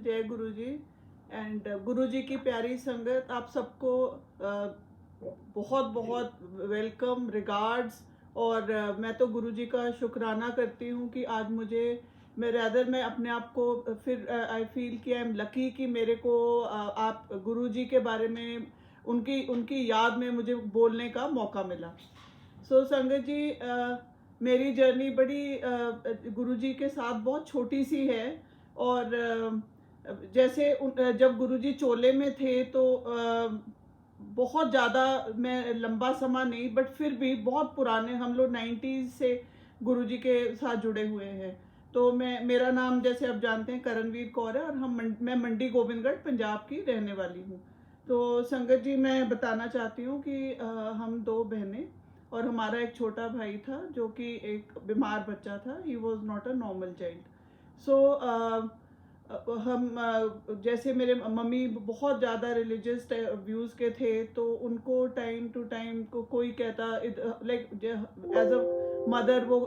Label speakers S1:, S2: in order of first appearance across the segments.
S1: जय गुरु जी। एंड गुरु जी की प्यारी संगत, आप सबको बहुत बहुत वेलकम, रिगार्ड्स। और मैं तो गुरु जी का शुक्राना करती हूँ कि आज मैं अपने आप को फिर आई फील कि आई एम लकी कि मेरे को आप गुरु जी के बारे में उनकी उनकी याद में मुझे बोलने का मौका मिला। सो संगत जी, मेरी जर्नी बड़ी गुरु जी के साथ बहुत छोटी सी है। और जैसे जब गुरुजी चोले में थे तो बहुत ज़्यादा मैं लंबा समय नहीं, बट फिर भी बहुत पुराने हम लोग 90s से गुरुजी के साथ जुड़े हुए हैं। तो मेरा नाम जैसे आप जानते हैं करणवीर कौर है, और मैं मंडी गोविंदगढ़ पंजाब की रहने वाली हूँ। तो संगत जी, मैं बताना चाहती हूँ कि हम दो बहनें और हमारा एक छोटा भाई था जो कि एक बीमार बच्चा था। He was not a normal child. So जैसे मेरे मम्मी बहुत ज़्यादा रिलीजियस व्यूज़ के थे, तो उनको टाइम टू टाइम कोई कहता लाइक एज अ मदर वो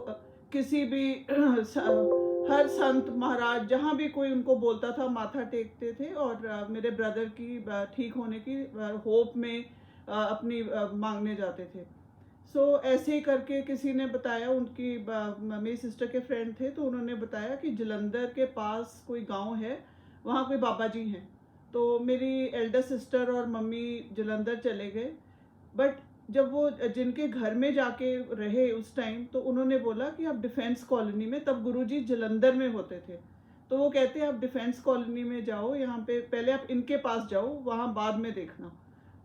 S1: किसी भी हर संत महाराज जहाँ भी कोई उनको बोलता था माथा टेकते थे, और मेरे ब्रदर की ठीक होने की होप में अपनी मांगने जाते थे। सो ऐसे ही करके किसी ने बताया, उनकी मेरी सिस्टर के फ्रेंड थे, तो उन्होंने बताया कि जलंधर के पास कोई गांव है, वहाँ कोई बाबा जी हैं। तो मेरी एल्डर सिस्टर और मम्मी जलंधर चले गए। बट जब वो जिनके घर में जाके रहे उस टाइम, तो उन्होंने बोला कि आप डिफेंस कॉलोनी में, तब गुरुजी जलंधर में होते थे, तो वो कहते आप डिफेंस कॉलोनी में जाओ, यहाँ पे पहले आप इनके पास जाओ, वहाँ बाद में देखना।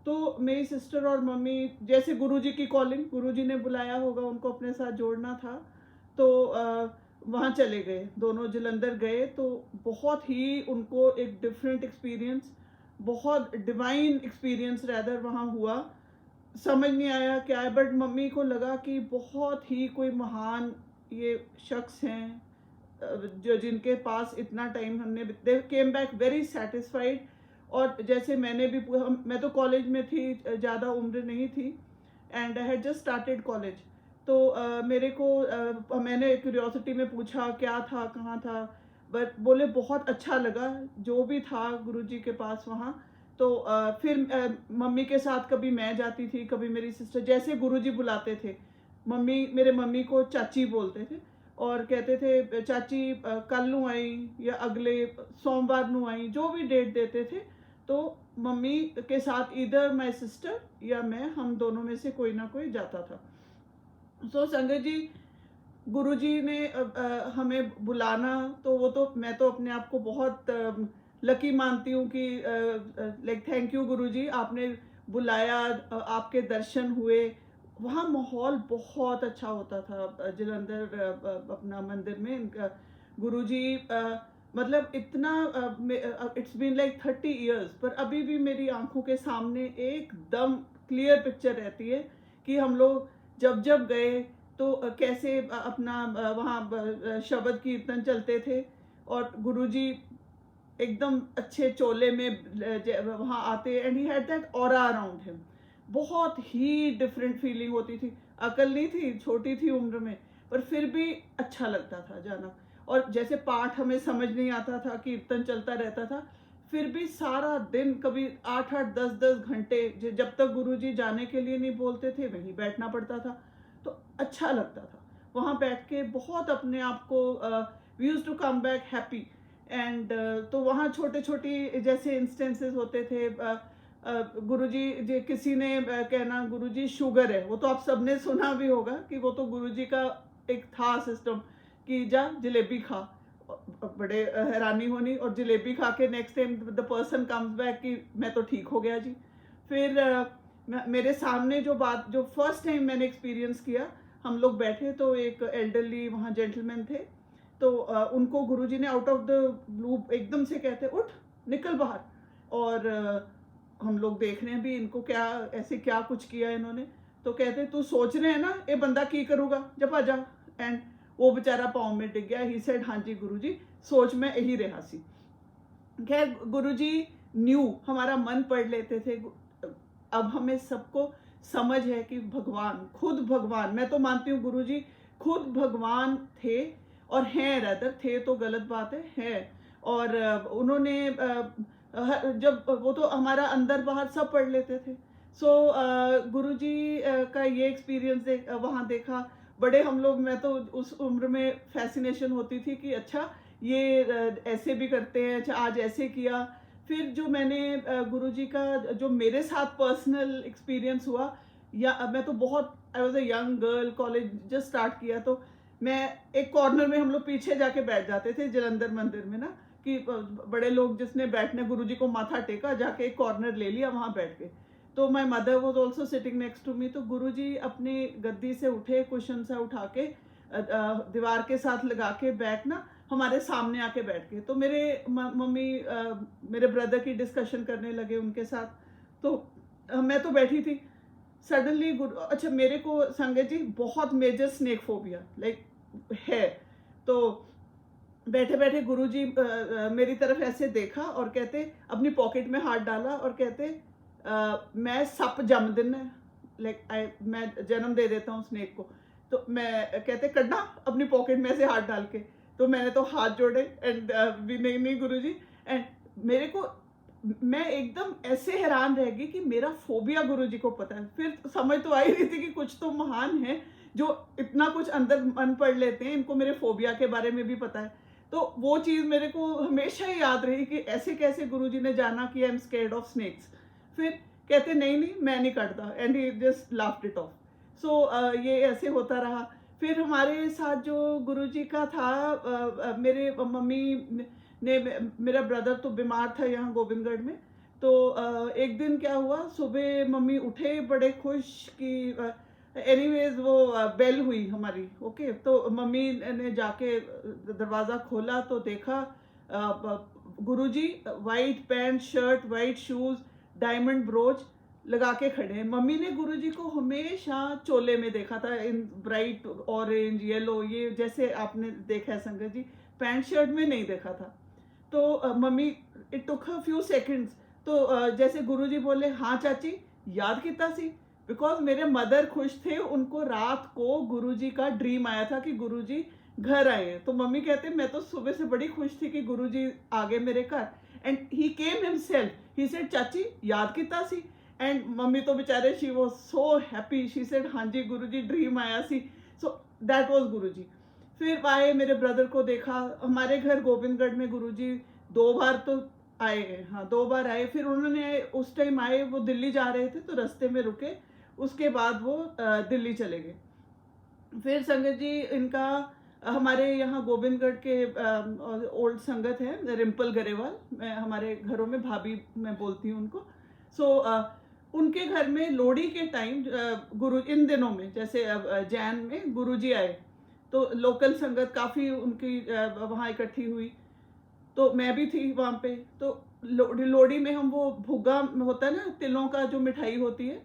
S1: तो मेरी सिस्टर और मम्मी, जैसे गुरुजी की कॉलिंग, गुरुजी ने बुलाया होगा, उनको अपने साथ जोड़ना था, तो वहाँ चले गए, दोनों जलंधर गए। तो बहुत ही उनको एक डिफरेंट एक्सपीरियंस, बहुत डिवाइन एक्सपीरियंस रैदर वहाँ हुआ। समझ नहीं आया क्या है, बट मम्मी को लगा कि बहुत ही कोई महान ये शख्स हैं जो जिनके पास इतना टाइम हमने, दे केम बैक वेरी सेटिस्फाइड। और जैसे मैं तो कॉलेज में थी, ज़्यादा उम्र नहीं थी, and I had just started college. तो मेरे को मैंने क्यूरियोसिटी में पूछा क्या था, कहाँ था, बट बोले बहुत अच्छा लगा जो भी था गुरुजी के पास वहाँ। तो फिर मम्मी के साथ कभी मैं जाती थी, कभी मेरी सिस्टर, जैसे गुरुजी बुलाते थे, मेरे मम्मी को चाची बोलते थे, और कहते थे चाची कल नू आई या अगले सोमवार नू आई, जो भी डेट देते थे। तो मम्मी के साथ इधर माय सिस्टर या मैं, हम दोनों में से कोई ना कोई जाता था। सो संगत जी, गुरुजी ने हमें बुलाना, तो वो तो मैं तो अपने आप को बहुत लकी मानती हूँ कि लाइक थैंक यू गुरुजी, आपने बुलाया, आपके दर्शन हुए। वहाँ माहौल बहुत अच्छा होता था जलंधर अपना मंदिर में। इनका गुरुजी मतलब इतना, इट्स बीन लाइक 30 इयर्स, पर अभी भी मेरी आंखों के सामने एकदम क्लियर पिक्चर रहती है कि हम लोग जब जब गए तो कैसे अपना वहाँ शब्द कीर्तन चलते थे, और गुरुजी एकदम अच्छे चोले में वहाँ आते, and he had that aura around him. बहुत ही डिफरेंट फीलिंग होती थी। अकल नहीं थी, छोटी थी उम्र में, पर फिर भी अच्छा लगता था जाना। और जैसे पाठ हमें समझ नहीं आता था, कीर्तन चलता रहता था, फिर भी सारा दिन कभी 8-8 10-10 घंटे जब तक गुरुजी जाने के लिए नहीं बोलते थे वहीं बैठना पड़ता था। तो अच्छा लगता था वहाँ बैठ के, बहुत अपने आप को we used to come back happy. And तो वहाँ छोटे छोटी जैसे इंस्टेंसेस होते थे, गुरुजी किसी ने कहना गुरुजी शुगर है, वो तो आप सबने सुना भी होगा कि वो तो गुरुजी का एक था सिस्टम कि जा जलेबी खा। बड़े हैरानी होनी, और जलेबी खा के next time the person comes back कि मैं तो ठीक हो गया जी। फिर मेरे सामने जो फर्स्ट टाइम मैंने एक्सपीरियंस किया, हम लोग बैठे तो एक एल्डरली वहाँ जेंटलमैन थे, तो उनको गुरुजी ने आउट ऑफ द ब्लू एकदम से कहते उठ निकल बाहर। और हम लोग देख रहे हैं भी इनको क्या ऐसे क्या कुछ किया इन्होंने। तो कहते तू सोच रहे हैं ना ये बंदा की करूँगा, जब आ जा। एंड वो बेचारा पाँव में टिक गया। ही सेड हाँ जी गुरुजी, सोच में यही रहा सी। खैर गुरुजी न्यू हमारा मन पढ़ लेते थे। अब हमें सबको समझ है कि खुद भगवान, मैं तो मानती हूँ गुरुजी खुद भगवान थे, और हैं, रदर थे तो गलत बात है और उन्होंने जब वो तो हमारा अंदर बाहर सब पढ़ लेते थे। सो गुरुजी का ये एक्सपीरियंस वहाँ देखा। बड़े हम लोग, मैं तो उस उम्र में फैसिनेशन होती थी कि अच्छा ये ऐसे भी करते हैं, अच्छा आज ऐसे किया। फिर जो मैंने गुरुजी का जो मेरे साथ पर्सनल एक्सपीरियंस हुआ, या मैं तो बहुत, I was a young girl, college just start किया, तो मैं एक कॉर्नर में, हम लोग पीछे जाके बैठ जाते थे जलंधर मंदिर में ना, कि बड़े लोग जिसने बैठने, गुरुजी को माथा टेका, जाके एक कॉर्नर ले लिया, वहां बैठ के। तो my mother was also sitting next to me. तो गुरुजी अपनी गद्दी से उठे, कुशन सा उठा के दीवार के साथ लगा के बैक ना हमारे सामने आके बैठ गए। तो मेरे मम्मी मेरे ब्रदर की डिस्कशन करने लगे उनके साथ। तो मैं तो बैठी थी। सडनली अच्छा, मेरे को संगत जी बहुत मेजर स्नेक फोबिया लाइक है। तो बैठे बैठे गुरुजी मेरी तरफ ऐसे देखा और कहते, अपनी पॉकेट में हाथ डाला और कहते मैं सप जम देना, लाइक मैं जन्म दे देता हूँ स्नेक को। तो मैं कहते कड्डा अपनी पॉकेट में से हाथ डाल के। तो मैंने तो हाथ जोड़े एंड भी नहीं नहीं गुरुजी। एंड मेरे को, मैं एकदम ऐसे हैरान रह गई कि मेरा फोबिया गुरुजी को पता है। फिर समझ तो आई रही थी कि कुछ तो महान है जो इतना कुछ अंदर मन पढ़ लेते हैं, इनको मेरे फोबिया के बारे में भी पता है। तो वो चीज़ मेरे को हमेशा ही याद रही कि ऐसे कैसे गुरुजी ने जाना कि I am scared of snakes. फिर कहते नहीं नहीं मैं नहीं काटता, and he just laughed it off. So ये ऐसे होता रहा। फिर हमारे साथ जो गुरुजी का था, मेरे मम्मी ने, मेरा ब्रदर तो बीमार था यहाँ गोविंदगढ़ में। तो एक दिन क्या हुआ, सुबह मम्मी उठे बड़े खुश कि एनीवेज वो बेल हुई हमारी। ओके, तो मम्मी ने जाके दरवाज़ा खोला तो देखा Guruji white pant shirt, white shoes, diamond brooch लगा के खड़े हैं। मम्मी ने गुरुजी को हमेशा चोले में देखा था, इन ब्राइट ऑरेंज येलो, ये जैसे आपने देखा है संगत जी, पैंट शर्ट में नहीं देखा था। तो mummy, it took a few seconds. तो जैसे गुरुजी बोले हाँ चाची याद किता सी, बिकॉज मेरे मदर खुश थे, उनको रात को गुरुजी का ड्रीम आया था कि गुरुजी घर आए हैं। तो मम्मी कहते मैं तो सुबह से बड़ी खुश थी कि गुरुजी आ गए मेरे घर। And he came himself, he said चाची याद किता सी। एंड मम्मी तो बेचारे, she was so happy, she said हाँ जी गुरुजी ड्रीम आया सी। सो दैट वाज गुरुजी। फिर आए, मेरे ब्रदर को देखा। हमारे घर गोविंदगढ़ में गुरुजी 2 बार तो आए हैं, हाँ 2 बार आए। फिर उन्होंने उस टाइम आए, वो दिल्ली जा रहे थे तो रास्ते में रुके, उसके बाद वो दिल्ली चले गए। फिर संगत जी इनका हमारे यहाँ गोविंदगढ़ के ओल्ड संगत है रिम्पल गरेवाल, मैं हमारे घरों में भाभी मैं बोलती हूँ उनको। सो उनके घर में लोहड़ी के टाइम गुरु, इन दिनों में जैसे जैन में गुरुजी आए, तो लोकल संगत काफ़ी उनकी वहाँ इकट्ठी हुई। तो मैं भी थी वहाँ पे। तो लोहड़ी में हम वो भुग्गा होता है ना, तिलों का जो मिठाई होती है,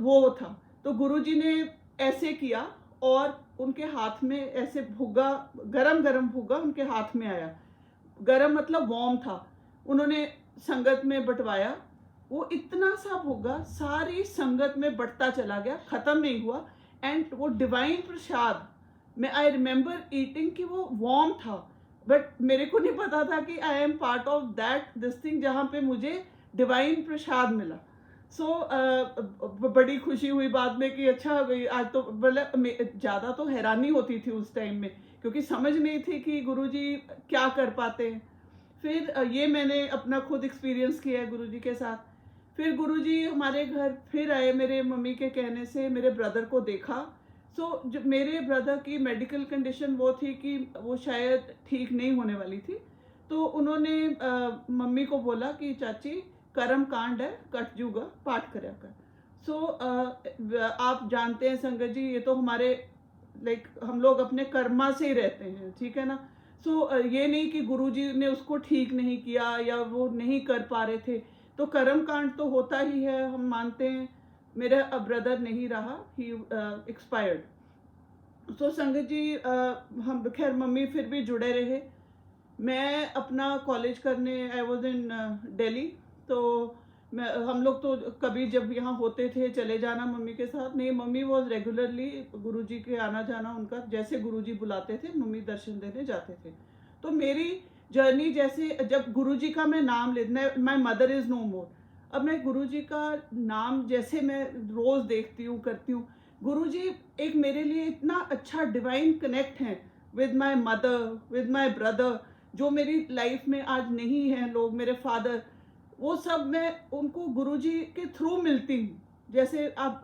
S1: वो था। तो गुरुजी ने ऐसे किया और उनके हाथ में ऐसे भुग्गा, गरम गरम भुग्गा उनके हाथ में आया, गरम मतलब वार्म था। उन्होंने संगत में बंटवाया, वो इतना सा भुग्गा सारी संगत में बंटता चला गया, खत्म नहीं हुआ। एंड वो डिवाइन प्रसाद, मैं आई रिमेम्बर ईटिंग कि वो वार्म था, बट मेरे को नहीं पता था कि I am part of that this thing जहाँ पे मुझे डिवाइन प्रसाद मिला। सो बड़ी खुशी हुई बाद में कि अच्छा आज तो, मतलब ज़्यादा तो हैरानी होती थी उस टाइम में, क्योंकि समझ नहीं थी कि गुरुजी क्या कर पाते हैं। फिर ये मैंने अपना खुद एक्सपीरियंस किया है गुरुजी के साथ। फिर गुरुजी हमारे घर फिर आए, मेरे मम्मी के कहने से मेरे ब्रदर को देखा। सो जो मेरे ब्रदर की मेडिकल कंडीशन वो थी कि वो शायद ठीक नहीं होने वाली थी। तो उन्होंने मम्मी को बोला कि चाची कर्म कांड है, कट जूगा, पाठ करा कर। सो आप जानते हैं संगत जी, ये तो हमारे लाइक हम लोग अपने कर्मा से ही रहते हैं, ठीक है ना। सो ये नहीं कि गुरुजी ने उसको ठीक नहीं किया या वो नहीं कर पा रहे थे, तो कर्म कांड तो होता ही है, हम मानते हैं। मेरा ब्रदर नहीं रहा, ही एक्सपायर्ड। सो संगत जी हम खैर मम्मी फिर भी जुड़े रहे। मैं अपना कॉलेज करने आई वॉज इन दिल्ली। तो हम लोग तो कभी जब यहाँ होते थे चले जाना मम्मी के साथ, नहीं मम्मी वॉज रेगुलरली गुरुजी के आना जाना उनका, जैसे गुरुजी बुलाते थे मम्मी दर्शन देने जाते थे। तो मेरी जर्नी जैसे जब गुरुजी का मैं नाम लेना, माय मदर इज़ नो मोर, अब मैं गुरुजी का नाम जैसे मैं रोज़ देखती हूँ, करती हूँ, गुरुजी एक मेरे लिए इतना अच्छा डिवाइन कनेक्ट है with my mother, with my brother, जो मेरी लाइफ में आज नहीं है लोग, मेरे फादर, वो सब मैं उनको गुरुजी के थ्रू मिलती हूँ। जैसे अब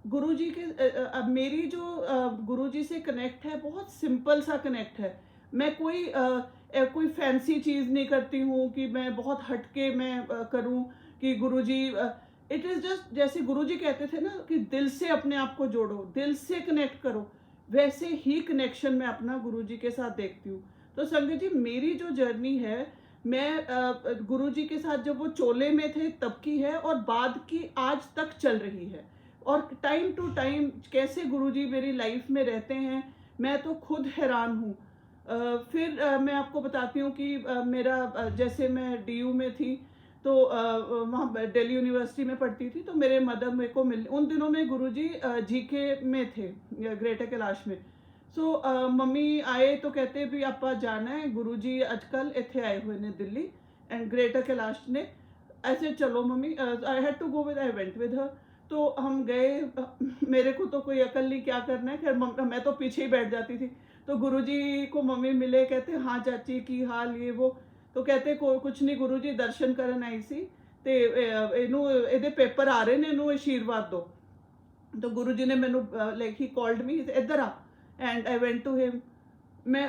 S1: गुरुजी के अब मेरी जो गुरुजी से कनेक्ट है, बहुत सिंपल सा कनेक्ट है। मैं कोई फैंसी चीज़ नहीं करती हूँ कि मैं बहुत हटके मैं करूँ कि गुरुजी इट इज़ जस्ट जैसे गुरुजी कहते थे ना कि दिल से अपने आप को जोड़ो, दिल से कनेक्ट करो, वैसे ही कनेक्शन मैं अपना गुरुजी के साथ देखती हूँ। तो संगत जी, मेरी जो जर्नी है, मैं गुरुजी के साथ जब वो चोले में थे तब की है और बाद की आज तक चल रही है। और टाइम टू टाइम कैसे गुरुजी मेरी लाइफ में रहते हैं, मैं तो खुद हैरान हूँ। फिर मैं आपको बताती हूँ कि जैसे मैं डीयू में थी, तो वहाँ दिल्ली यूनिवर्सिटी में पढ़ती थी, तो मेरे मदर मेरे को मिल उन दिनों में गुरुजी जीके में थे, ग्रेटर कैलाश में। सो मम्मी आए तो कहते भी आपा जाना है, गुरुजी आजकल इत्थे आए हुए ने दिल्ली एंड ग्रेटर कैलाश ने, ऐसे चलो mummy, I had to go with, I went with her. तो हम गए, मेरे को तो कोई अकल नहीं क्या करना है, खैर मैं तो पीछे ही बैठ जाती थी। तो गुरुजी को मम्मी मिले, कहते हाँ चाची की हाल ये वो, तो कहते कुछ नहीं गुरुजी दर्शन करन आई सी, ते ਇਹਨੂੰ ਇਹਦੇ ਪੇਪਰ ਆ ਰਹੇ ਨੇ, ਇਹਨੂੰ ਆਸ਼ੀਰਵਾਦ ਦਿਓ। तो गुरुजी ने मैनू लाइक ही कॉल्ड मी, इधर आ, and I went to him. मैं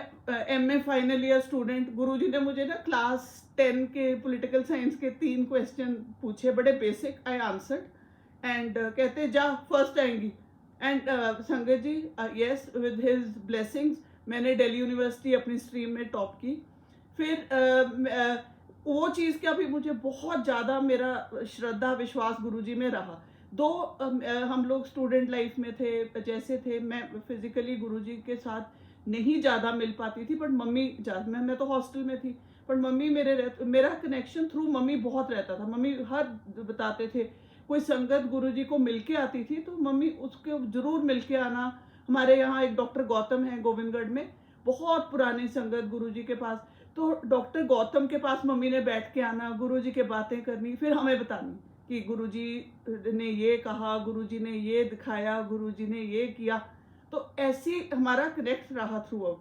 S1: MA final year student, Guruji ने मुझे ना क्लास 10 के पॉलिटिकल साइंस के 3 क्वेश्चन पूछे, बड़े बेसिक, आई आंसर्ड एंड कहते जा फर्स्ट आएंगी। एंड संगत जी, यस, विद हिज ब्लेसिंग्स मैंने दिल्ली यूनिवर्सिटी अपनी स्ट्रीम में टॉप की। फिर वो चीज़ का भी मुझे बहुत ज़्यादा मेरा श्रद्धा विश्वास गुरुजी में रहा। दो हम लोग स्टूडेंट लाइफ में थे, जैसे थे, मैं फिजिकली गुरुजी के साथ नहीं ज़्यादा मिल पाती थी, बट मम्मी मैं तो हॉस्टल में थी, पर मम्मी मेरा कनेक्शन थ्रू मम्मी बहुत रहता था। मम्मी हर बताते थे, कोई संगत गुरुजी को मिल के आती थी तो मम्मी उसके ज़रूर मिल के आना। हमारे यहाँ एक डॉक्टर गौतम है गोविंदगढ़ में, बहुत पुरानी संगत गुरुजी के पास, तो डॉक्टर गौतम के पास मम्मी ने बैठ के आना, गुरुजी के बातें करनी, फिर हमें बतानी कि गुरुजी ने ये कहा, गुरुजी ने ये दिखाया, गुरुजी ने ये किया। तो ऐसी हमारा कनेक्ट रहा थ्रू आउट।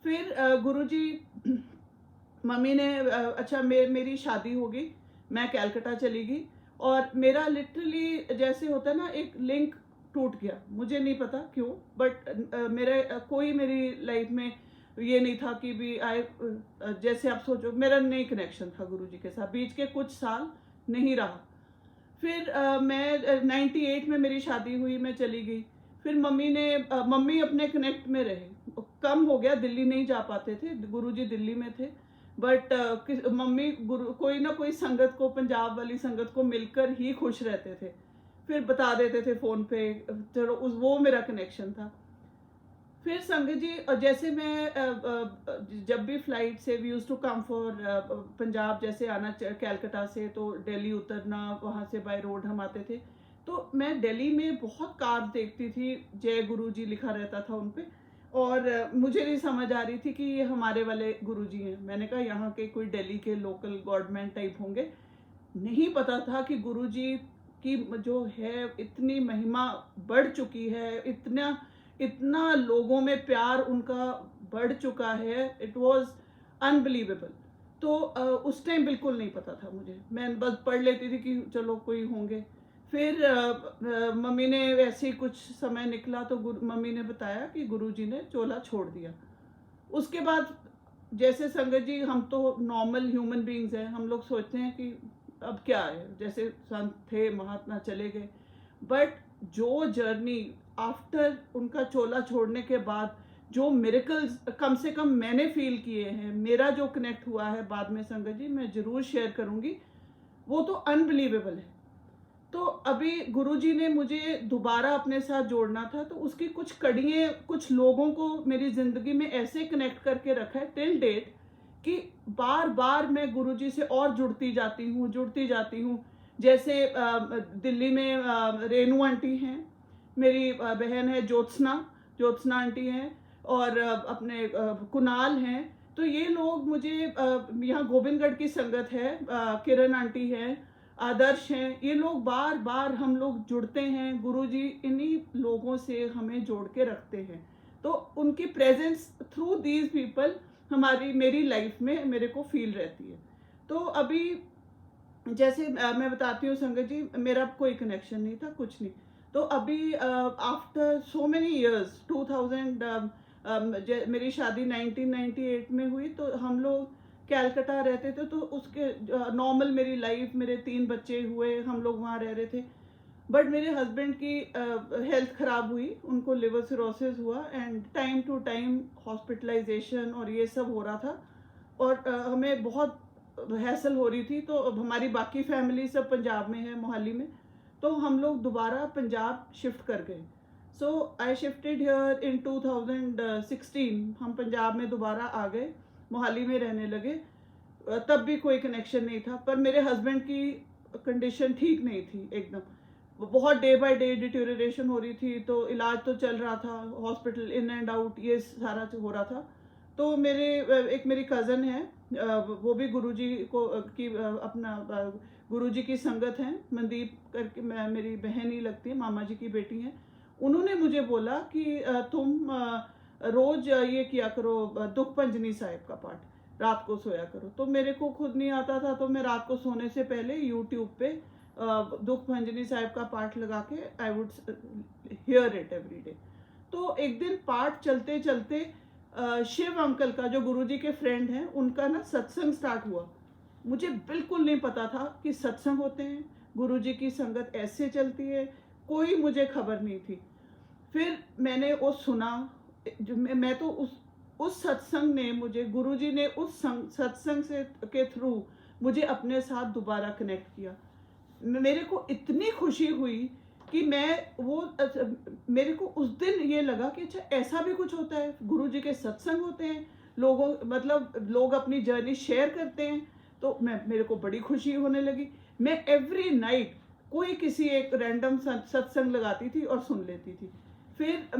S1: फिर गुरुजी मम्मी ने अच्छा मेरी शादी हो गई, मैं कैलकटा चली गई, और मेरा लिटरली जैसे होता है ना, एक लिंक टूट गया, मुझे नहीं पता क्यों, बट कोई मेरी लाइफ में ये नहीं था कि भी जैसे आप सोचो, मेरा नहीं कनेक्शन था गुरुजी के साथ, बीच के कुछ साल नहीं रहा। फिर मैं 98 में मेरी शादी हुई, मैं चली गई। फिर मम्मी अपने कनेक्ट में रहे, कम हो गया, दिल्ली नहीं जा पाते थे, गुरुजी दिल्ली में थे, बट मम्मी कोई ना कोई संगत को, पंजाब वाली संगत को मिलकर ही खुश रहते थे, फिर बता देते थे फ़ोन पे, चलो वो मेरा कनेक्शन था। फिर संगत जी, जैसे मैं जब भी फ्लाइट से we use to come for Punjab, जैसे आना कैलकटा से, तो दिल्ली उतरना, वहाँ से बाय रोड हम आते थे, तो मैं दिल्ली में बहुत कार देखती थी, जय गुरुजी लिखा रहता था उन पे, और मुझे नहीं समझ आ रही थी कि ये हमारे वाले गुरुजी हैं। मैंने कहा यहाँ के कोई दिल्ली के लोकल गवर्नमेंट टाइप होंगे, नहीं पता था कि गुरुजी की जो है इतनी महिमा बढ़ चुकी है, इतना लोगों में प्यार उनका बढ़ चुका है, इट वॉज अनबिलीवेबल। तो उस टाइम बिल्कुल नहीं पता था मुझे, मैं बस पढ़ लेती थी कि चलो कोई होंगे। फिर मम्मी ने ऐसे ही कुछ समय निकला तो मम्मी ने बताया कि गुरुजी ने चोला छोड़ दिया। उसके बाद जैसे संगत जी, हम तो नॉर्मल ह्यूमन बीइंग्स हैं, हम लोग सोचते हैं कि अब क्या है, जैसे संत थे, महात्मा चले गए, बट जो जर्नी आफ्टर उनका चोला छोड़ने के बाद, जो मिरेकल्स कम से कम मैंने फील किए हैं, मेरा जो कनेक्ट हुआ है बाद में संगत जी, मैं ज़रूर शेयर करूँगी, वो तो अनबिलीवेबल है। तो अभी गुरुजी ने मुझे दोबारा अपने साथ जोड़ना था, तो उसकी कुछ कड़ियाँ, कुछ लोगों को मेरी ज़िंदगी में ऐसे कनेक्ट करके रखा है टिल डेट, कि बार बार मैं गुरुजी से और जुड़ती जाती हूँ। जैसे दिल्ली में रेनू आंटी हैं, मेरी बहन है ज्योत्सना आंटी हैं, और अपने कुणाल हैं, तो ये लोग मुझे यहाँ गोविंदगढ़ की संगत है, किरण आंटी है, आदर्श हैं, ये लोग बार बार हम लोग जुड़ते हैं, गुरुजी इन्हीं लोगों से हमें जोड़ के रखते हैं। तो उनकी प्रेजेंस थ्रू दीज पीपल हमारी मेरी लाइफ में मेरे को फील रहती है। तो अभी जैसे मैं बताती हूँ संगत जी, मेरा कोई कनेक्शन नहीं था, कुछ नहीं। तो अभी आफ्टर सो मेनी इयर्स 2000 मेरी शादी 1998 में हुई, तो हम लोग कैलकाटा रहते थे, तो उसके नॉर्मल मेरी लाइफ, मेरे 3 बच्चे हुए, हम लोग वहाँ रह रहे थे। बट मेरे हस्बैंड की हेल्थ ख़राब हुई, उनको लिवर सिरोसिस हुआ and time to time hospitalisation और ये सब हो रहा था, और हमें बहुत हैसल हो रही थी। तो अब हमारी बाकी फैमिली सब पंजाब में है, मोहाली में, तो हम लोग दोबारा पंजाब शिफ्ट कर गए। सो आई शिफ्टेड हियर इन 2016, हम पंजाब में दोबारा आ गए, मोहाली में रहने लगे। तब भी कोई कनेक्शन नहीं था, पर मेरे हस्बैंड की कंडीशन ठीक नहीं थी एकदम, वो बहुत डे बाय डे डिटेरियोरेशन हो रही थी, तो इलाज तो चल रहा था, हॉस्पिटल इन एंड आउट ये सारा हो रहा था। तो मेरे एक मेरी कज़न है, वो भी गुरुजी को की अपना गुरुजी की संगत हैं, मनदीप करके, मेरी बहन ही लगती है, मामा जी की बेटी हैं। उन्होंने मुझे बोला कि तुम रोज ये किया करो, दुख पंजनी साहिब का पाठ रात को सोया करो। तो मेरे को खुद नहीं आता था, तो मैं रात को सोने से पहले यूट्यूब पे दुख भंजनी साहिब का पाठ लगा के I would hear it every day. तो एक दिन पाठ चलते चलते शिव अंकल का, जो गुरुजी के फ्रेंड हैं, उनका ना सत्संग स्टार्ट हुआ। मुझे बिल्कुल नहीं पता था कि सत्संग होते हैं, गुरुजी की संगत ऐसे चलती है, कोई मुझे खबर नहीं थी। फिर मैंने वो सुना, जो मैं तो उस सत्संग ने मुझे, गुरुजी ने उस सत्संग से के थ्रू मुझे अपने साथ दोबारा कनेक्ट किया। मेरे को इतनी खुशी हुई कि मेरे को उस दिन ये लगा कि अच्छा ऐसा भी कुछ होता है, गुरुजी के सत्संग होते हैं, लोग अपनी जर्नी शेयर करते हैं। तो मेरे को बड़ी खुशी होने लगी। मैं एवरी नाइट कोई किसी एक रैंडम सत्संग लगाती थी और सुन लेती थी। फिर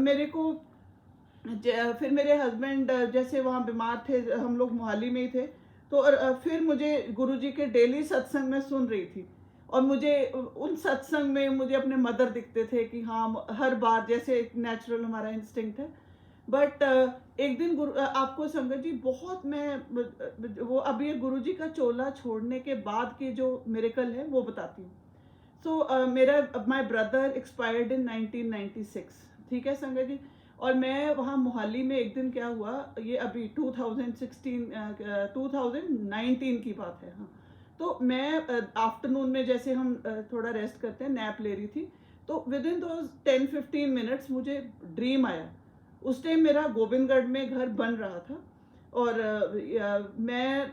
S1: मेरे हस्बैंड जैसे वहाँ बीमार थे, हम लोग मोहाली में ही थे, तो फिर मुझे गुरुजी के डेली सत्संग में सुन रही थी, और मुझे उन सत्संग में मुझे अपने मदर दिखते थे कि हाँ, हर बार जैसे एक नेचुरल हमारा इंस्टिंक्ट है। बट एक दिन आपको संगत जी बहुत वो अभी ये गुरुजी का चोला छोड़ने के बाद की जो मिरेकल है वो बताती हूँ। सो माय ब्रदर एक्सपायर्ड इन 1996, ठीक है संगत जी। और मैं वहाँ मोहाली में एक दिन क्या हुआ, ये अभी 2019 की बात है, हाँ। तो मैं आफ्टरनून में जैसे हम थोड़ा रेस्ट करते हैं, नैप ले रही थी, तो विद इन दोज 10-15 मिनट्स मुझे ड्रीम आया। उस टाइम मेरा गोविंदगढ़ में घर बन रहा था, और मैं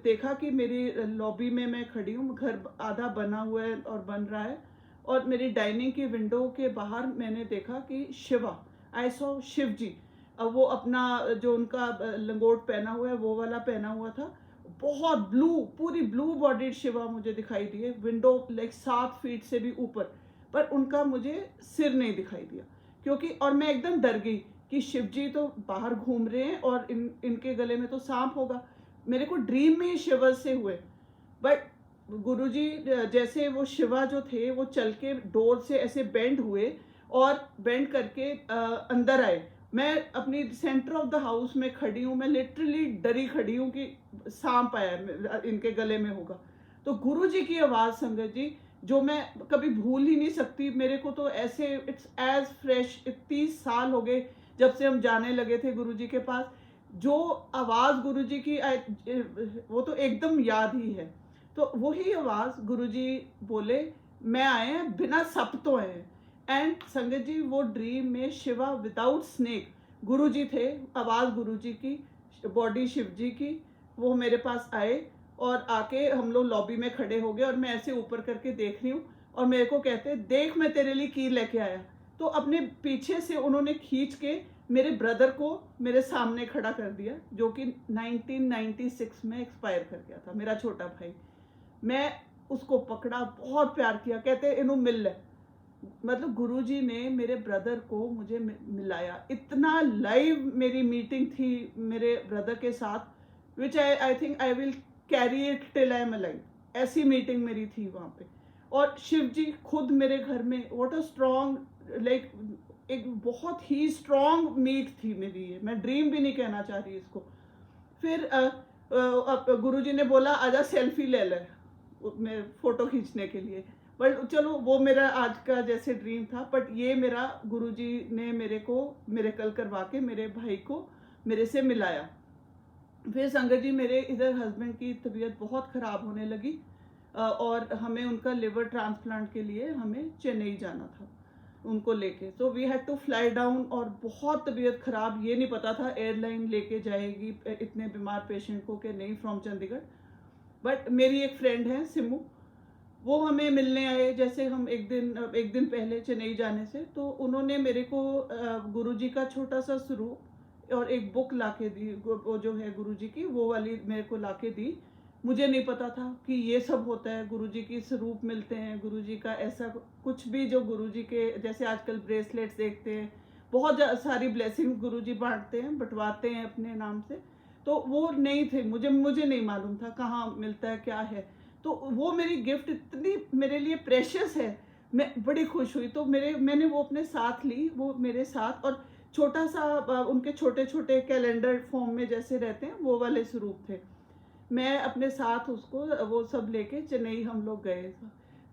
S1: देखा कि मेरी लॉबी में मैं खड़ी हूँ, घर आधा बना हुआ है और बन रहा है, और मेरी डाइनिंग की विंडो के बाहर मैंने देखा कि शिवा, आई सॉ शिव जी। अब वो अपना जो उनका लंगोट पहना हुआ है वो वाला पहना हुआ था, बहुत पूरी ब्लू बॉडीड शिवा मुझे दिखाई दिए, विंडो लाइक 7 फीट से भी ऊपर, पर उनका मुझे सिर नहीं दिखाई दिया, क्योंकि और मैं एकदम डर गई कि शिव जी तो बाहर घूम रहे हैं और इनके गले में तो सांप होगा। मेरे को ड्रीम में ही शिवा से हुए। बट गुरुजी जैसे वो शिवा जो थे वो चल के डोर से ऐसे बेंड हुए और बेंड करके अंदर आए। मैं अपनी सेंटर ऑफ द हाउस में खड़ी हूँ, मैं लिटरली डरी खड़ी हूँ कि सांप आया इनके गले में होगा। तो गुरुजी की आवाज़ संगत जी जो मैं कभी भूल ही नहीं सकती। मेरे को तो ऐसे इट्स एज फ्रेश, 30 साल हो गए जब से हम जाने लगे थे गुरुजी के पास। जो आवाज़ गुरुजी की वो तो एकदम याद ही है। तो वही आवाज़ गुरुजी बोले, मैं आए हैं, बिना सप तो आए हैं। एंड संगत जी वो ड्रीम में शिवा विदाउट स्नेक गुरुजी थे, आवाज़ गुरुजी की, बॉडी शिव जी की। वो मेरे पास आए और आके हम लोग लॉबी में खड़े हो गए, और मैं ऐसे ऊपर करके देख रही हूँ, और मेरे को कहते देख मैं तेरे लिए की लेके आया। तो अपने पीछे से उन्होंने खींच के मेरे ब्रदर को मेरे सामने खड़ा कर दिया, जो कि 1996 में एक्सपायर कर गया था, मेरा छोटा भाई। मैं उसको पकड़ा, बहुत प्यार किया, कहते इन्हों मिल ले। मतलब गुरुजी ने मेरे ब्रदर को मुझे मिलाया, इतना लाइव मेरी मीटिंग थी मेरे ब्रदर के साथ, which I think I will carry it till I am alive. ऐसी मीटिंग मेरी थी वहाँ पे। और शिव जी खुद मेरे घर में, व्हाट अ स्ट्रॉन्ग, लाइक एक बहुत ही स्ट्रॉन्ग मीट थी मेरी ये, मैं ड्रीम भी नहीं कहना चाह रही इसको। फिर गुरुजी ने बोला आजा सेल्फी ले ले, मैं फोटो खींचने के लिए। बट चलो वो मेरा आज का जैसे ड्रीम था, बट ये मेरा गुरुजी ने मेरे को मिरेकल करवा के मेरे भाई को मेरे से मिलाया। फिर संगत जी मेरे इधर हस्बैंड की तबीयत बहुत ख़राब होने लगी, और हमें उनका लिवर ट्रांसप्लांट के लिए हमें चेन्नई जाना था उनको लेके। तो we had to fly down, और बहुत तबीयत ख़राब, ये नहीं पता था एयरलाइन लेके जाएगी इतने बीमार पेशेंट को कि नहीं फ्रॉम चंडीगढ़। बट मेरी एक फ्रेंड है सिमू, वो हमें मिलने आए। जैसे हम एक दिन पहले चेन्नई जाने से, तो उन्होंने मेरे को गुरुजी का छोटा सा स्वरूप और एक बुक लाके दी, वो जो है गुरुजी की, वो वाली मेरे को लाके दी। मुझे नहीं पता था कि ये सब होता है, गुरुजी की स्वरूप मिलते हैं, गुरुजी का ऐसा कुछ भी, जो गुरुजी के जैसे आजकल ब्रेसलेट्स देखते हैं, बहुत सारी ब्लेसिंग्स गुरुजी बांटते हैं, बंटवाते हैं अपने नाम से। तो वो नहीं थे, मुझे नहीं मालूम था कहाँ मिलता है क्या है। तो वो मेरी गिफ्ट इतनी मेरे लिए प्रेशियस है, मैं बड़ी खुश हुई। तो मैंने वो अपने साथ ली, वो मेरे साथ, और छोटा सा उनके छोटे छोटे कैलेंडर फॉर्म में जैसे रहते हैं वो वाले स्वरूप थे। मैं अपने साथ उसको वो सब लेके चेन्नई हम लोग गए।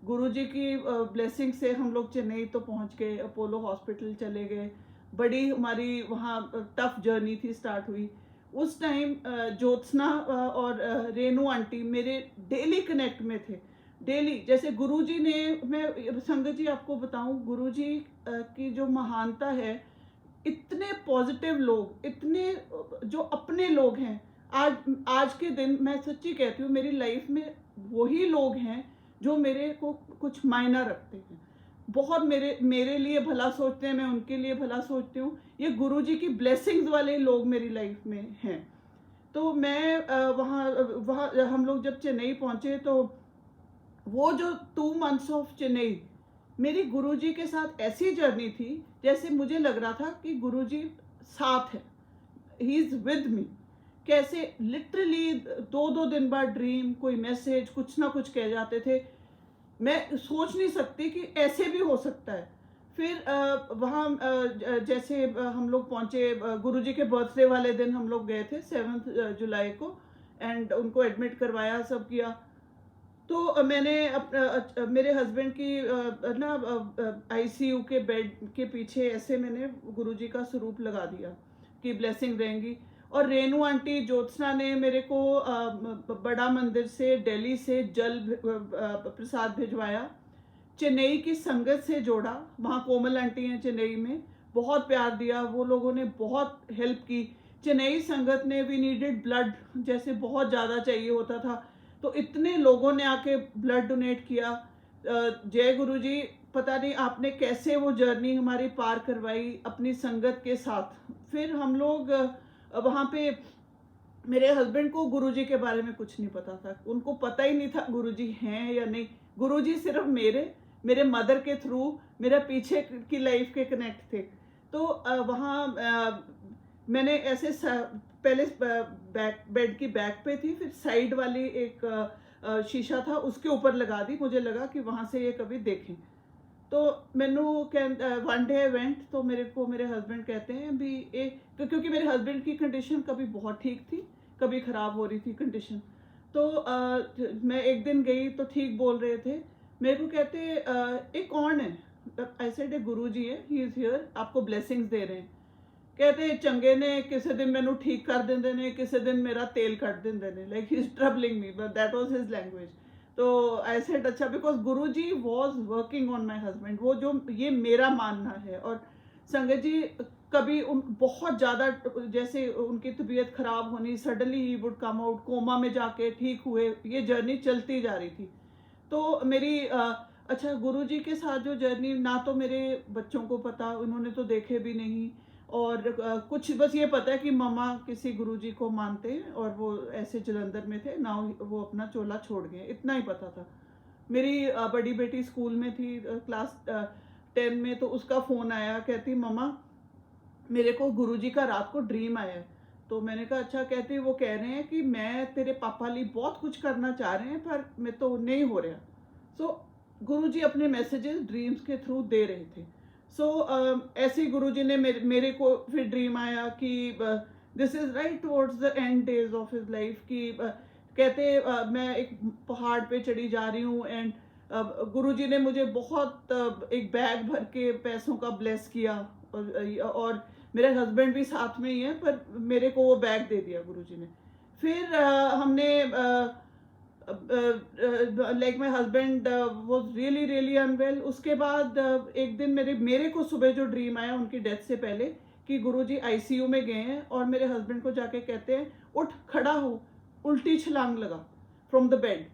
S1: गुरुजी की ब्लेसिंग से हम लोग चेन्नई तो पहुंच गए, अपोलो हॉस्पिटल चले गए। बड़ी हमारी वहाँ टफ जर्नी थी, स्टार्ट हुई। उस टाइम ज्योत्सना और रेनू आंटी मेरे डेली कनेक्ट में थे, डेली। जैसे गुरुजी ने, मैं संगत जी आपको बताऊं, गुरुजी की जो महानता है, इतने पॉजिटिव लोग, इतने जो अपने लोग हैं। आज आज के दिन मैं सच्ची कहती हूँ, मेरी लाइफ में वही लोग हैं जो मेरे को कुछ मायना रखते हैं, बहुत मेरे लिए भला सोचते हैं, मैं उनके लिए भला सोचती हूँ। ये गुरुजी की ब्लेसिंग्स वाले लोग मेरी लाइफ में हैं। तो मैं वहाँ वहाँ हम लोग जब चेन्नई पहुँचे, तो वो जो 2 मंथ्स ऑफ चेन्नई मेरी गुरुजी के साथ ऐसी जर्नी थी, जैसे मुझे लग रहा था कि गुरुजी साथ है, ही इज विद मी। कैसे लिटरली 2-2 दिन बाद ड्रीम, कोई मैसेज, कुछ ना कुछ कह जाते थे। मैं सोच नहीं सकती कि ऐसे भी हो सकता है। फिर वहाँ जैसे हम लोग पहुँचे, गुरुजी के बर्थडे वाले दिन हम लोग गए थे 7 जुलाई को, एंड उनको एडमिट करवाया, सब किया। तो मैंने मेरे हस्बैंड की ना आईसीयू के बेड के पीछे ऐसे मैंने गुरुजी का स्वरूप लगा दिया कि ब्लेसिंग रहेंगी। और रेनू आंटी, ज्योत्सना ने मेरे को बड़ा मंदिर से, दिल्ली से जल प्रसाद भिजवाया, चेन्नई की संगत से जोड़ा। वहाँ कोमल आंटी हैं चेन्नई में, बहुत प्यार दिया, वो लोगों ने बहुत हेल्प की। चेन्नई संगत ने, वी नीडेड ब्लड, जैसे बहुत ज़्यादा चाहिए होता था, तो इतने लोगों ने आके ब्लड डोनेट किया। जय गुरु जी, पता नहीं आपने कैसे वो जर्नी हमारी पार करवाई अपनी संगत के साथ। फिर हम लोग वहाँ पे, मेरे हस्बैंड को गुरुजी के बारे में कुछ नहीं पता था, उनको पता ही नहीं था गुरुजी हैं या नहीं। गुरुजी सिर्फ मेरे मदर के थ्रू मेरा पीछे की लाइफ के कनेक्ट थे। तो वहाँ मैंने ऐसे पहले बेड की बैक पे थी, फिर साइड वाली एक शीशा था, उसके ऊपर लगा दी। मुझे लगा कि वहाँ से ये कभी देखें। तो मैनू वन डे वेंट, तो मेरे हस्बैंड कहते हैं भी क्योंकि मेरे हस्बैंड की कंडीशन कभी बहुत ठीक थी, कभी ख़राब हो रही थी कंडीशन। तो मैं एक दिन गई तो ठीक बोल रहे थे। मेरे को कहते ये कौन है? आई सेड, गुरु जी है, ही इज़ हियर, आपको ब्लेसिंग्स दे रहे हैं। कहते चंगे ने किसी दिन मैनू ठीक कर देंगे ने, किसी दिन मेरा तेल कट देंगे ने, like he is troubling me, but that was his language. तो आई सेड अच्छा, because Guruji was working on my husband, वो जो ये मेरा मानना है। और संगत जी कभी उन बहुत ज़्यादा, जैसे उनकी तबीयत ख़राब होनी, सडनली ही वुड कम आउट, कोमा में जाके ठीक हुए, ये जर्नी चलती जा रही थी। तो मेरी अच्छा, गुरुजी के साथ जो जर्नी, ना तो मेरे बच्चों को पता, उन्होंने तो देखे भी नहीं, और कुछ बस ये पता है कि मम्मा किसी गुरुजी को मानते हैं और वो ऐसे जलंधर में थे ना, वो अपना चोला छोड़ गए, इतना ही पता था। मेरी बड़ी बेटी स्कूल में थी, क्लास 10 में, तो उसका फ़ोन आया, कहती मम्मा मेरे को गुरुजी का रात को ड्रीम आया है। तो मैंने कहा अच्छा, कहती वो कह रहे हैं कि मैं तेरे पापा लिए बहुत कुछ करना चाह रहे हैं पर मैं तो नहीं हो रहा। सो गुरुजी अपने मैसेजेस ड्रीम्स के थ्रू दे रहे थे। सो ऐसे ही गुरुजी ने मेरे को फिर ड्रीम आया कि this is right towards the end days of his life कि कहते मैं एक पहाड़ पे चढ़ी जा रही हूँ एंड गुरुजी ने मुझे बहुत एक बैग भर के पैसों का ब्लेस किया। और मेरे हस्बैंड भी साथ में ही हैं पर मेरे को वो बैग दे दिया गुरुजी ने। फिर हमने like my husband was really really unwell. उसके बाद एक दिन मेरे को सुबह जो ड्रीम आया उनकी डेथ से पहले कि गुरुजी आईसीयू में गए हैं और मेरे हस्बैंड को जाके कहते हैं उठ खड़ा हो, उल्टी छलांग लगा from the bed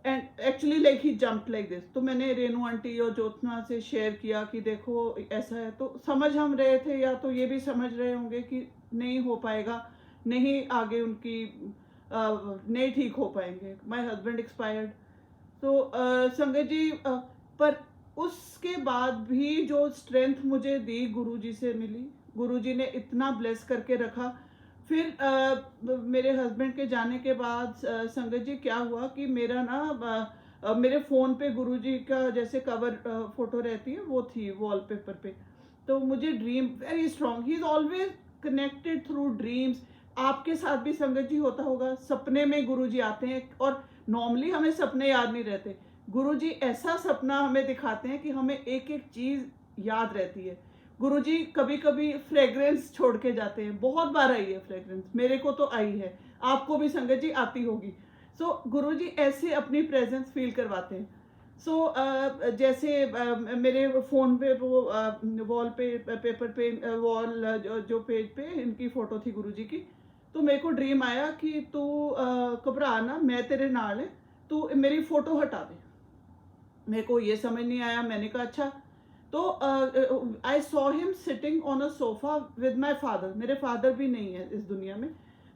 S1: and actually like he jump like this. तो मैंने रेनू आंटी और ज्योत्ना से शेयर किया कि देखो ऐसा है। तो समझ हम रहे थे या तो ये भी समझ रहे होंगे कि नहीं हो पाएगा, नहीं आगे उनकी नहीं ठीक हो पाएंगे। My husband expired. तो संगत जी पर उसके बाद भी जो स्ट्रेंथ मुझे दी गुरुजी से मिली, गुरुजी ने इतना ब्लेस करके रखा। फिर मेरे हस्बैंड के जाने के बाद संगत जी क्या हुआ कि मेरा ना मेरे फ़ोन पे गुरुजी का जैसे कवर फोटो रहती है वो थी वॉलपेपर पे। तो मुझे dream very strong, he is always connected through dreams. आपके साथ भी संगत जी होता होगा, सपने में गुरुजी आते हैं और नॉर्मली हमें सपने याद नहीं रहते। गुरुजी ऐसा सपना हमें दिखाते हैं कि हमें एक एक चीज़ याद रहती है। गुरुजी कभी कभी फ्रेग्रेंस छोड़ के जाते हैं, बहुत बार आई है फ्रेग्रेंस, मेरे को तो आई है, आपको भी संगत जी आती होगी। सो गुरुजी ऐसे अपनी प्रेजेंस फील करवाते हैं। सो जैसे मेरे फ़ोन पे वो वॉल पे पेपर पे वॉल जो पेज पे इनकी फ़ोटो थी गुरुजी की। तो मेरे को ड्रीम आया कि तू घबरा ना, मैं तेरे नाल है, तू मेरी फ़ोटो हटा दे। मेरे को ये समझ नहीं आया, मैंने कहा अच्छा। तो I saw him sitting on a sofa with my father. मेरे फादर भी नहीं है इस दुनिया में।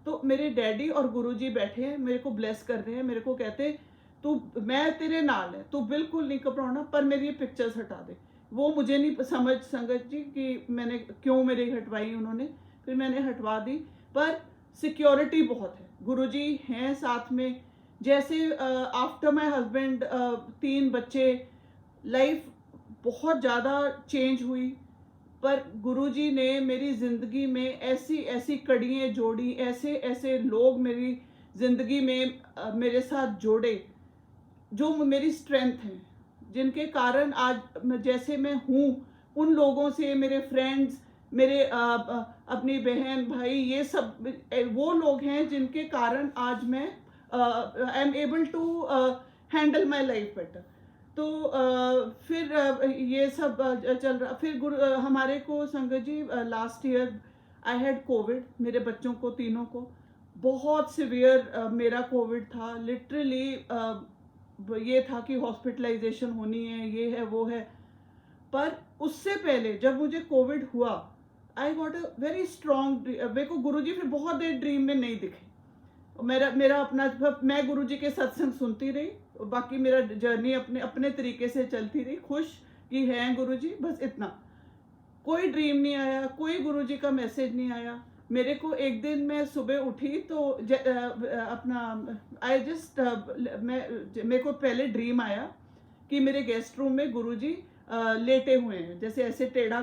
S1: तो मेरे डैडी और गुरुजी बैठे हैं, मेरे को ब्लेस कर रहे हैं, मेरे को कहते तू मैं तेरे नाल है, तू बिल्कुल नहीं घबराना, पर मेरी ये पिक्चर्स हटा दे। वो मुझे नहीं समझ संगत जी कि मैंने क्यों मेरी हटवाई उन्होंने। फिर मैंने हटवा दी, पर सिक्योरिटी बहुत है, गुरुजी हैं साथ में। जैसे आफ्टर माई हस्बैंड 3 बच्चे, लाइफ बहुत ज़्यादा चेंज हुई। पर गुरुजी ने मेरी ज़िंदगी में ऐसी ऐसी कड़ियाँ जोड़ी, ऐसे ऐसे लोग मेरी ज़िंदगी में मेरे साथ जोड़े जो मेरी स्ट्रेंथ हैं, जिनके कारण आज जैसे मैं हूँ। उन लोगों से मेरे फ्रेंड्स, मेरे अपनी बहन भाई, ये सब वो लोग हैं जिनके कारण आज मैं I am able to handle my life better. तो फिर ये सब चल रहा। फिर हमारे को संगत जी last year I had Covid, मेरे बच्चों को तीनों को बहुत सिवियर मेरा कोविड था। लिटरली ये था कि हॉस्पिटलाइजेशन होनी है, ये है वो है। पर उससे पहले जब मुझे कोविड हुआ, I got a very strong. मेरे को गुरुजी फिर बहुत देर ड्रीम में नहीं दिखे। मेरा अपना, मैं गुरुजी के सत्संग सुनती रही, बाकी मेरा जर्नी अपने अपने तरीके से चलती रही, खुश कि हैं गुरुजी, बस इतना। कोई ड्रीम नहीं आया, कोई गुरुजी का मैसेज नहीं आया। मेरे को एक दिन मैं सुबह उठी तो अपना आई जस्ट मेरे को पहले ड्रीम आया कि मेरे गेस्ट रूम में गुरुजी लेटे हुए हैं, जैसे ऐसे टेढ़ा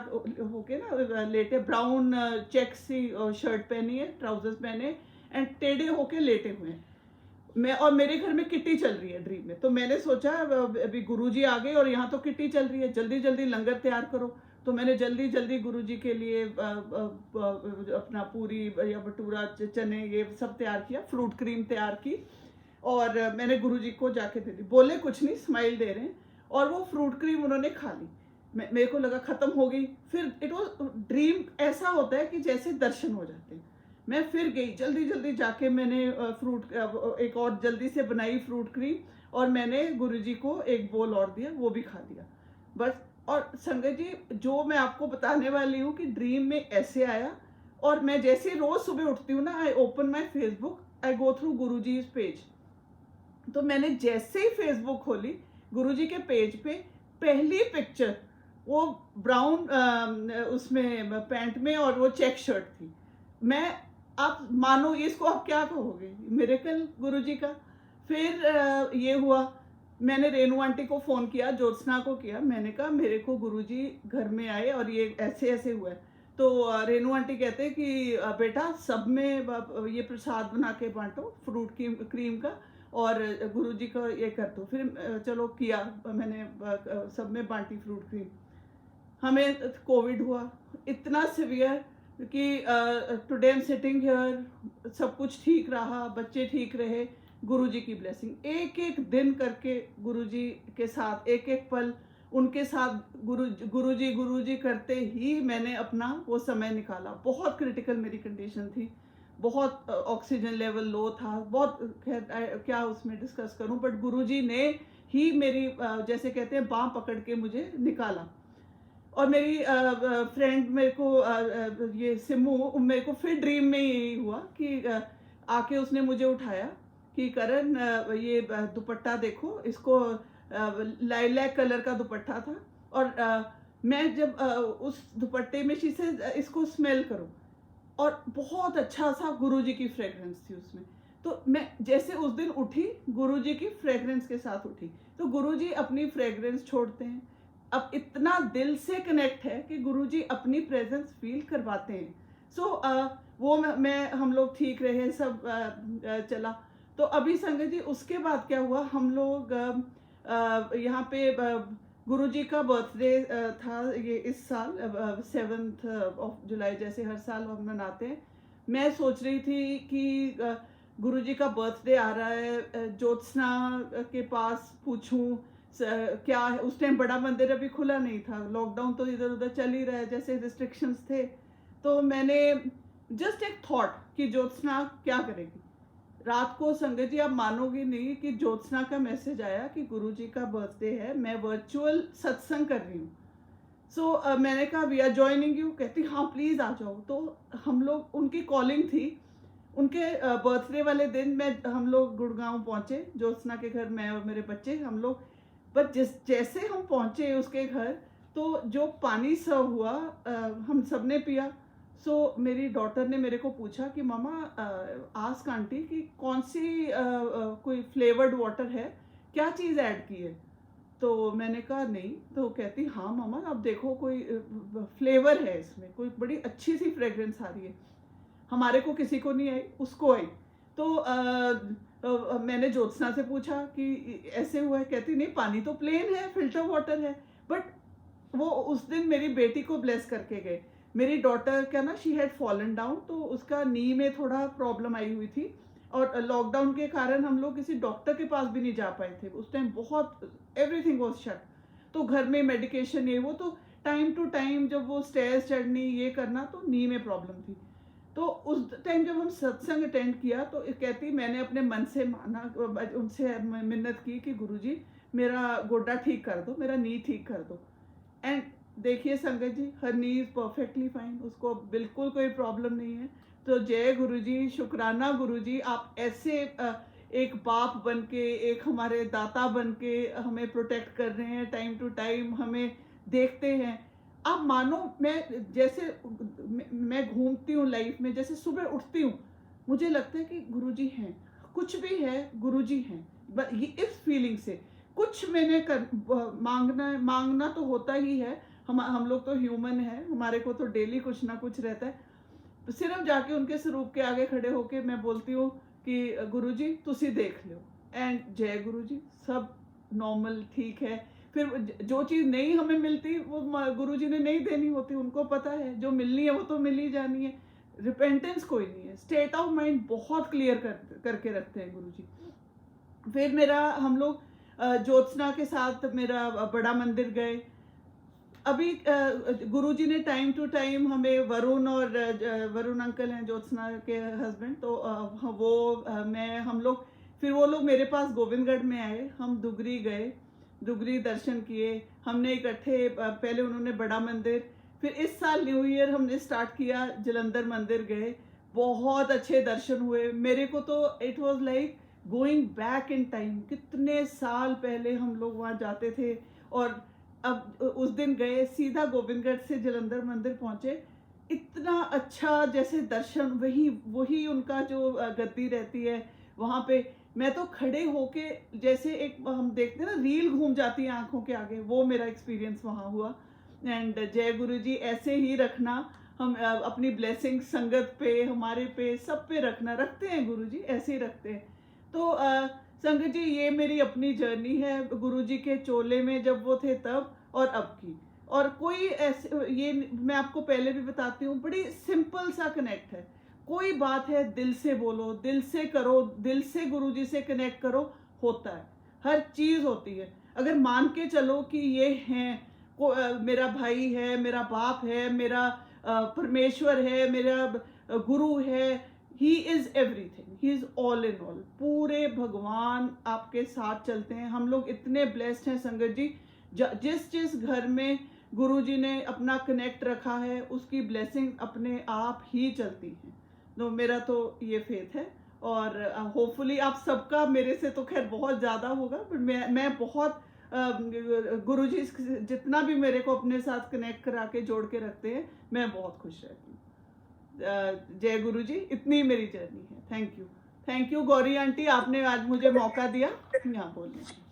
S1: होके ना लेटे, ब्राउन चेक सी शर्ट पहनी है, ट्राउजर्स पहने एंड टेढ़े होके लेटे हुए हैं। मैं और मेरे घर में किट्टी चल रही है ड्रीम में। तो मैंने सोचा अभी गुरुजी आ गए और यहाँ तो किट्टी चल रही है, जल्दी जल्दी लंगर तैयार करो। तो मैंने जल्दी जल्दी गुरुजी के लिए अपना पूरी या भटूरा चने ये सब तैयार किया, फ्रूट क्रीम तैयार की और मैंने गुरुजी को जाके दे दी। बोले कुछ नहीं, स्माइल दे रहे हैं, और वो फ्रूट क्रीम उन्होंने खा ली। मेरे को लगा खत्म हो गई। फिर इट वाज ड्रीम, ऐसा होता है कि जैसे दर्शन हो जाते हैं। मैं फिर गई जल्दी जल्दी जाके, मैंने फ्रूट एक और जल्दी से बनाई फ्रूट क्रीम और मैंने गुरुजी को एक बोल और दिया, वो भी खा लिया बस। और संगत जी जो मैं आपको बताने वाली हूँ कि ड्रीम में ऐसे आया, और मैं जैसे रोज सुबह उठती हूँ ना, I open my Facebook, I go through Guruji's page. तो मैंने जैसे ही फेसबुक खोली, गुरुजी के पेज पे पहली पिक्चर वो ब्राउन उसमें पैंट में और वो चेक शर्ट थी। मैं आप मानो इसको आप क्या कहोगे, मिरेकल गुरुजी का। फिर ये हुआ, मैंने रेनू आंटी को फ़ोन किया, ज्योत्सना को किया, मैंने कहा मेरे को गुरुजी घर में आए और ये ऐसे ऐसे हुआ है। तो रेनू आंटी कहते हैं कि बेटा सब में ये प्रसाद बना के बांटो फ्रूट की क्रीम का, और गुरुजी को ये कर दो। फिर चलो किया, मैंने सब में बांटी फ्रूट क्रीम। हमें कोविड हुआ इतना सिवियर कि today I am sitting here, सब कुछ ठीक रहा, बच्चे ठीक रहे, गुरुजी की ब्लेसिंग। एक एक दिन करके गुरुजी के साथ, एक एक पल उनके साथ, गुरुजी करते ही मैंने अपना वो समय निकाला। बहुत क्रिटिकल मेरी कंडीशन थी, बहुत ऑक्सीजन लेवल लो था, बहुत खैर क्या उसमें डिस्कस करूं, बट गुरुजी ने ही मेरी जैसे कहते हैं बाँह पकड़ के मुझे निकाला। और मेरी फ्रेंड मेरे को ये सिमू, मेरे को फिर ड्रीम में यही हुआ कि आके उसने मुझे उठाया कि करण ये दुपट्टा देखो, इसको लाइलैक कलर का दुपट्टा था, और मैं जब उस दुपट्टे में शी से इसको स्मेल करो, और बहुत अच्छा सा गुरुजी की फ्रेग्रेंस थी उसमें। तो मैं जैसे उस दिन उठी, गुरुजी की फ्रेग्रेंस के साथ उठी। तो गुरुजी अपनी फ्रेग्रेंस छोड़ते हैं, अब इतना दिल से कनेक्ट है कि गुरुजी अपनी प्रेजेंस फील करवाते हैं। सो वो मैं हम लोग ठीक रहे, सब चला। तो अभी संगत जी उसके बाद क्या हुआ, हम लोग यहाँ पे गुरुजी का बर्थडे था ये इस साल 7th ऑफ जुलाई, जैसे हर साल हम मनाते हैं। मैं सोच रही थी कि गुरुजी का बर्थडे आ रहा है, ज्योत्सना के पास पूछूं क्या है। उस टाइम बड़ा मंदिर अभी खुला नहीं था, लॉकडाउन तो इधर उधर चल ही रहा है, जैसे रिस्ट्रिक्शंस थे। तो मैंने जस्ट एक थॉट कि ज्योत्सना क्या करेगी। रात को संगत जी आप मानोगे नहीं कि ज्योत्सना का मैसेज आया कि गुरुजी का बर्थडे है, मैं वर्चुअल सत्संग कर रही हूँ। सो मैंने कहा वी आर ज्वाइनिंग यू। कहती हाँ प्लीज़ आ जाओ। तो हम लोग, उनकी कॉलिंग थी, उनके बर्थडे वाले दिन हम लोग गुड़गांव पहुँचे, ज्योत्सना के घर, मैं और मेरे बच्चे हम लोग। पर जैसे हम पहुँचे उसके घर, तो जो पानी सर्व हुआ हम सब ने पिया। सो मेरी डॉटर ने मेरे को पूछा कि मामा आस्क आंटी कि कौन सी कोई फ्लेवर्ड वाटर है, क्या चीज़ ऐड की है। तो मैंने कहा नहीं। तो कहती हाँ मामा आप देखो कोई फ्लेवर है इसमें, कोई बड़ी अच्छी सी फ्रेग्रेंस आ रही है। हमारे को किसी को नहीं आई, उसको आई। तो मैंने ज्योत्सना से पूछा कि ऐसे हुआ है। कहती नहीं पानी तो प्लेन है, फिल्टर वाटर है। बट वो उस दिन मेरी बेटी को ब्लेस करके गए। मेरी डॉटर क्या ना, शी हैड फॉलन डाउन, तो उसका नी में थोड़ा प्रॉब्लम आई हुई थी, और लॉकडाउन के कारण हम लोग किसी डॉक्टर के पास भी नहीं जा पाए थे उस टाइम, बहुत एवरीथिंग वाज शट। तो घर में मेडिकेशन ये वो, तो टाइम टू टाइम जब वो स्टेयर्स चढ़नी ये करना, तो नी में प्रॉब्लम थी। तो उस टाइम जब हम सत्संग अटेंड किया, तो कहती मैंने अपने मन से माना, उनसे मिन्नत की कि गुरुजी मेरा गोड्डा ठीक कर दो, मेरा नी ठीक कर दो। एंड देखिए संगत जी, हर नी इज परफेक्टली फाइन, उसको बिल्कुल कोई प्रॉब्लम नहीं है। तो जय गुरुजी, शुक्राना गुरुजी, आप ऐसे एक बाप बन के, एक हमारे दाता बन के हमें प्रोटेक्ट कर रहे हैं, टाइम टू टाइम हमें देखते हैं। आप मानो मैं जैसे मैं घूमती हूँ लाइफ में, जैसे सुबह उठती हूँ मुझे लगता है कि गुरुजी हैं, कुछ भी है गुरुजी हैं। ये इस फीलिंग से कुछ मैंने मांगना तो होता ही है। हम लोग तो ह्यूमन हैं, हमारे को तो डेली कुछ ना कुछ रहता है। तो सिर्फ जाके उनके स्वरूप के आगे खड़े होके मैं बोलती हूँ कि गुरुजी तुसी देख लो, एंड जय गुरुजी, सब नॉर्मल ठीक है। फिर जो चीज़ नहीं हमें मिलती वो गुरुजी ने नहीं देनी होती, उनको पता है जो मिलनी है वो तो मिल ही जानी है। रिपेंटेंस कोई नहीं है, स्टेट ऑफ माइंड बहुत क्लियर करके रखते हैं गुरुजी। फिर मेरा हम लोग ज्योत्सना के साथ मेरा बड़ा मंदिर गए। अभी गुरुजी ने टाइम टू टाइम हमें वरुण और वरुण अंकल हैं ज्योत्सना के हस्बैंड, तो मैं हम लोग, फिर वो लोग मेरे पास गोविंदगढ़ में आए, हम दुगरी गए, दुगरी दर्शन किए हमने इकट्ठे। पहले उन्होंने बड़ा मंदिर, फिर इस साल न्यू ईयर हमने स्टार्ट किया, जलंधर मंदिर गए, बहुत अच्छे दर्शन हुए। मेरे को तो it was like going back in time, कितने साल पहले हम लोग वहाँ जाते थे। और अब उस दिन गए, सीधा गोविंदगढ़ से जलंधर मंदिर पहुंचे। इतना अच्छा जैसे दर्शन, वही वही उनका जो गद्दी रहती है वहां पे। मैं तो खड़े होके, जैसे एक हम देखते हैं ना रील घूम जाती है आंखों के आगे, वो मेरा एक्सपीरियंस वहां हुआ। एंड जय गुरु जी ऐसे ही रखना, हम अपनी ब्लेसिंग संगत पे, हमारे पे, सब पे रखना, रखते हैं गुरु जी, ऐसे ही रखते हैं। तो संगत जी ये मेरी अपनी जर्नी है गुरु जी के चोले में, जब वो थे तब और अब की। और कोई ऐसे, ये मैं आपको पहले भी बताती हूँ, बड़ी सिंपल सा कनेक्ट है। कोई बात है दिल से बोलो, दिल से करो, दिल से गुरु जी से कनेक्ट करो, होता है, हर चीज होती है। अगर मान के चलो कि ये हैं, मेरा भाई है, मेरा बाप है, मेरा परमेश्वर है, मेरा गुरु है, he is everything, he is all in all. पूरे भगवान आपके साथ चलते हैं। हम लोग इतने ब्लेस्ड हैं संगत जी, जिस जिस घर में गुरु जी ने अपना कनेक्ट रखा है, उसकी ब्लेसिंग अपने आप ही चलती है। तो मेरा तो ये फेथ है। और होपफुली आप सबका मेरे से तो खैर बहुत ज़्यादा होगा, पर मैं बहुत गुरु जी जितना भी मेरे को अपने साथ कनेक्ट करा के जोड़ के रखते हैं, मैं बहुत खुश रहती हूँ। जय गुरु जी, इतनी मेरी जर्नी है। Thank you, thank you Gauri aunty, आपने आज मुझे मौका दिया यहाँ बोलने का।